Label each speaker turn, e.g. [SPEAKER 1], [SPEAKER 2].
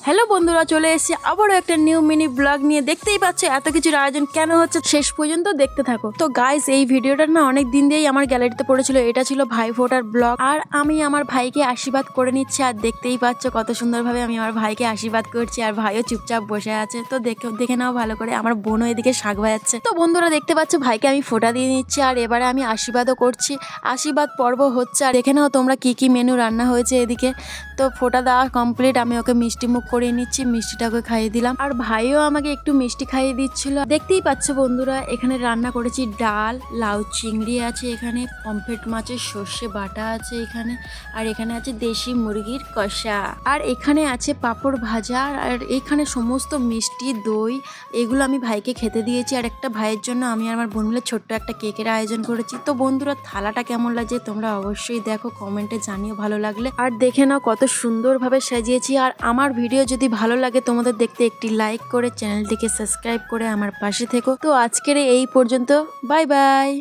[SPEAKER 1] Hello বন্ধুরা, চলে এসেছি আবারও একটা নিউ মিনি ব্লগ নিয়ে। দেখতেই পাচ্ছ এত কিছুর আয়োজন কেন হচ্ছে, শেষ পর্যন্ত দেখতে থাকো। তো গাইস, এই ভিডিওটা না অনেক দিন দিয়েই আমার গ্যালারিতে পড়েছিল। এটা ছিল ভাই ফোটার ব্লগ, আর আমি আমার ভাইকে আশীর্বাদ করে নিচ্ছি। আর দেখতেই পাচ্ছ কত সুন্দরভাবে আমি আমার ভাইকে আশীর্বাদ করছি, আর ভাইও চুপচাপ বসে আছে। তো দেখে নাও ভালো করে, আমার বোনও এদিকে শাক ভাজাচ্ছে। তো বন্ধুরা দেখতে পাচ্ছ ভাইকে আমি ফোঁটা দিয়ে নিচ্ছি, আর এবারে আমি আশীর্বাদও করছি। আশীর্বাদ পর্ব হচ্ছে, আর দেখে নাও তোমরা কি কি মেনু রান্না হয়েছে এদিকে। তো ফোঁটা দেওয়া কমপ্লিট, আমি ওকে মিষ্টি মুখ করিয়ে নিচ্ছি, মিষ্টিটাকে খাইয়ে দিলাম, আর ভাইও আমাকে একটু মিষ্টি খাইয়ে দিচ্ছিল। দেখতেই পাচ্ছ বন্ধুরা, এখানে রান্না করেছি ডাল, লাউ চিংড়ি আছে, এখানে পমফ্রেট মাছের সর্ষে বাটা আছে এখানে, আর এখানে আছে দেশি মুরগির কষা, আর এখানে আছে পাঁপড় ভাজা, আর এখানে সমস্ত মিষ্টি দই এগুলো আমি ভাইকে খেতে দিয়েছি। আর একটা ভাইয়ের জন্য আমি আর আমার বোন মিলে ছোট্ট একটা কেকের আয়োজন করেছি। তো বন্ধুরা, থালাটা কেমন লাগছে তোমরা অবশ্যই দেখো, কমেন্টে জানিও ভালো লাগলে। আর দেখে নাও কত সুন্দরভাবে সাজিয়েছি। আর আমার ভিডিও যদি ভালো লাগে তোমাদের দেখতে, একটি লাইক করে চ্যানেলটিকে সাবস্ক্রাইব করে আমার পাশে থেকো। তো আজকের এই পর্যন্ত, বাই বাই।